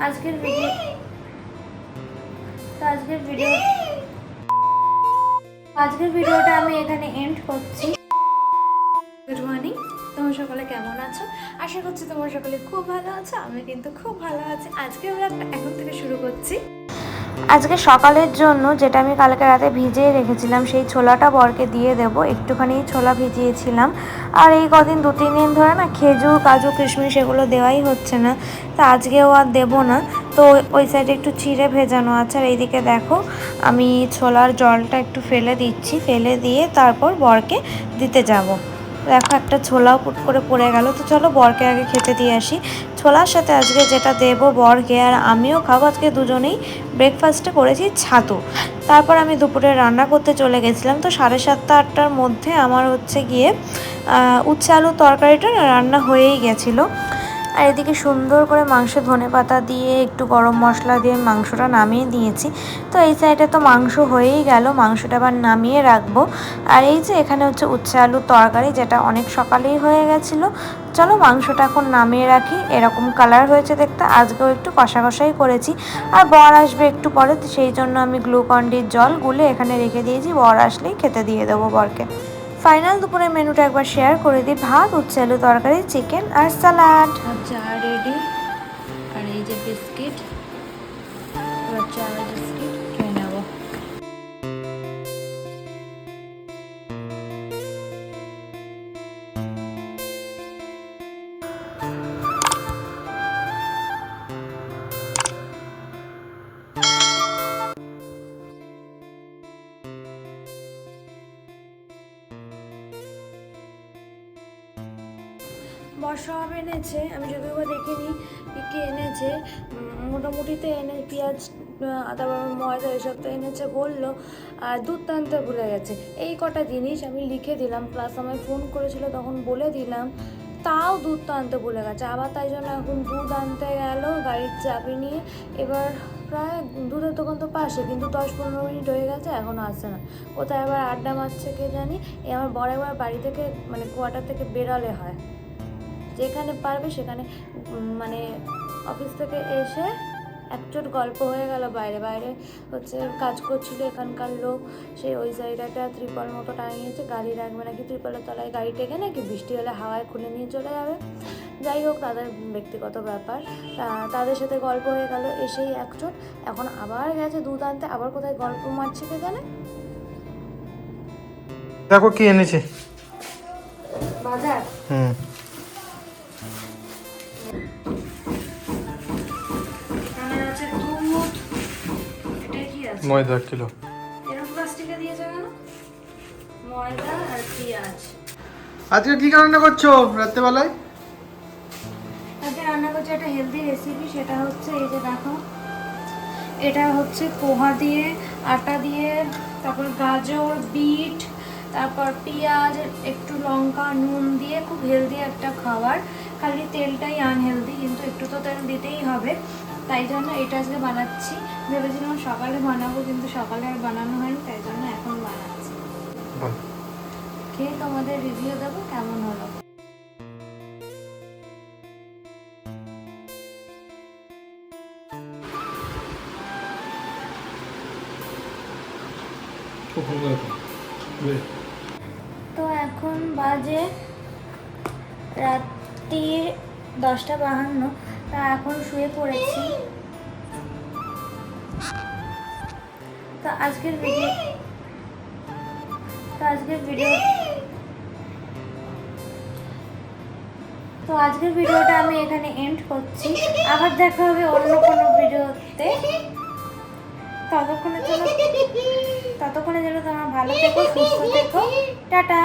আজকের ভিডিওটা আমি এখানে এন্ড করছি। গুড মর্নিং, তোমরা সকলে কেমন আছো? আশা করছি তোমরা সকলে খুব ভালো আছো। আমি কিন্তু খুব ভালো আছি। আজকে ব্লগটা এখন থেকে শুরু করছি। আজকে সকালের জন্য যেটা আমি কালকে রাতে ভিজিয়ে রেখেছিলাম সেই ছোলাটা বরকে দিয়ে দেব। একটুখানি ছোলা ভিজিয়েছিলাম, আর এই কদিন 2-3 দিন ধরে না খেজুর কাজু কিশমিশ এগুলো দেওয়াই হচ্ছে না, তা আজকেও আর দেবো না। তো ওই সাইডে একটু চিড়ে ভেজানো আছে, আর এইদিকে দেখো আমি ছোলার জলটা একটু ফেলে দিচ্ছি, ফেলে দিয়ে তারপর বরকে দিতে যাব। দেখো একটা ছোলাও পুট করে পড়ে গেল। তো চলো বরকে আগে খেতে দিয়ে আসি। ছোলার সাথে আজকে যেটা দেবো বরকে আর আমিও খাবো, আজকে দুজনেই ব্রেকফাস্টে করেছি ছাতু। তারপর আমি দুপুরে রান্না করতে চলে গেছিলাম। তো 7:30-8টার মধ্যে আমার হচ্ছে গিয়ে উচ্ছে আলুর তরকারিটা রান্না হয়েই গেছিলো। আর এদিকে সুন্দর করে মাংস ধনেপাতা দিয়ে একটু গরম মশলা দিয়ে মাংসটা নামিয়ে দিয়েছি। তো এই সাইডে তো মাংস হয়েই গেল, মাংসটা আবার নামিয়ে রাখবো। আর এই যে এখানে হচ্ছে উচ্ছে আলুর তরকারি, যেটা অনেক সকালেই হয়ে গেছিলো। চলো মাংসটা এখন নামিয়ে রাখি। এরকম কালার হয়েছে দেখতে। আজকেও একটু কষা কষাই করেছি, আর বর আসবে একটু পরে, সেই জন্য আমি গ্লুকন-ডির জল গুলে এখানে রেখে দিয়েছি। বর আসলেই খেতে দিয়ে দেবো বরকে। ফাইনাল দুপুরের মেনুটা একবার শেয়ার করে দিই। ভাত, উচ্ছে আলু তরকারি, চিকেন আর স্যালাড। চা রেডি, আর এই যে বিস্কিট, চা বিস্কিট খেয়ে নেবো। বর্ষা হবে এনেছে, আমি যদিও বা দেখিনি কি এনেছে। মোটামুটিতে এনে পেঁয়াজ, তারপর ময়দা এসব তো এনেছে বললো, আর দুধ টানতে ভুলে গেছে। এই কটা জিনিস আমি লিখে দিলাম, প্লাস আমায় ফোন করেছিল তখন বলে দিলাম, তাও দুধ তো আনতে ভুলে গেছে। আবার তাই জন্য এখন দুধ আনতে গেল গাড়ির চাবি নিয়ে। এবার প্রায় দুধের দোকান তো পাশে, কিন্তু 10-15 মিনিট হয়ে গেছে এখনও আসছে না। কোথায় আবার আড্ডা মারছে কে জানি। আমার বড় একবার বাড়ি থেকে মানে কোয়ার্টার থেকে বেরোলে হয়, যেখানে পারবে সেখানে, মানে অফিস থেকে এসে একচোট গল্প হয়ে গেল। বাইরে বাইরে হচ্ছে কাজ করছিল এখানকার লোক, সেই ওই সাইডে একটা ত্রিপল মতো টাঙিয়েছে, গাড়ি রাখবে নাকি ত্রিপলের তলায়, গাড়ি টেকে নাকি বৃষ্টি হলে হাওয়ায় খুলে নিয়ে চলে যাবে। যাই হোক, তাদের ব্যক্তিগত ব্যাপার। তাদের সাথে গল্প হয়ে গেল, এসেই একচোট এখন আবার গেছে দুধ আনতে। আবার কোথায় গল্প মারছে কে জানে। দেখো কি এনেছে বাজার। ময়দা 1 কিলো। এরকম প্লাস্টিকে দিয়েছে কেন? ময়দা আর পেঁয়াজ। আজকে কি রান্না করছো রাত্রেবেলায়? আজকে রান্না করছি একটা হেলদি রেসিপি, সেটা হচ্ছে এই যে দেখো, এটা হচ্ছে পোহা দিয়ে, আটা দিয়ে, তারপর গাজর, বিট, তারপর পেঁয়াজ, একটু লঙ্কা, নুন দিয়ে খুব হেলদি একটা খাবার। খালি তেলটাই আনহেলদি, কিন্তু একটু তো তেল দিতেই হবে। তাই জন্য এটা আজকে বানাচ্ছি। ভেবেছিলাম সকালে বানাবো, কিন্তু সকালে আর বানানো হয়নি, তাই জন্য এখন বানাচ্ছি। খেয়ে তোমাদের রিভিউ দেবো কেমন হলো। তো এখন বাজে রাত্রির 10:52, তা এখন শুয়ে পড়েছি। তো আজকের ভিডিওটা আমি এখানে এন্ড করছি। আবার দেখা হবে অন্য কোনো ভিডিওতে। ততক্ষণে যেন তোমরা ভালো থেকো, সুস্থ থেকো। টাটা।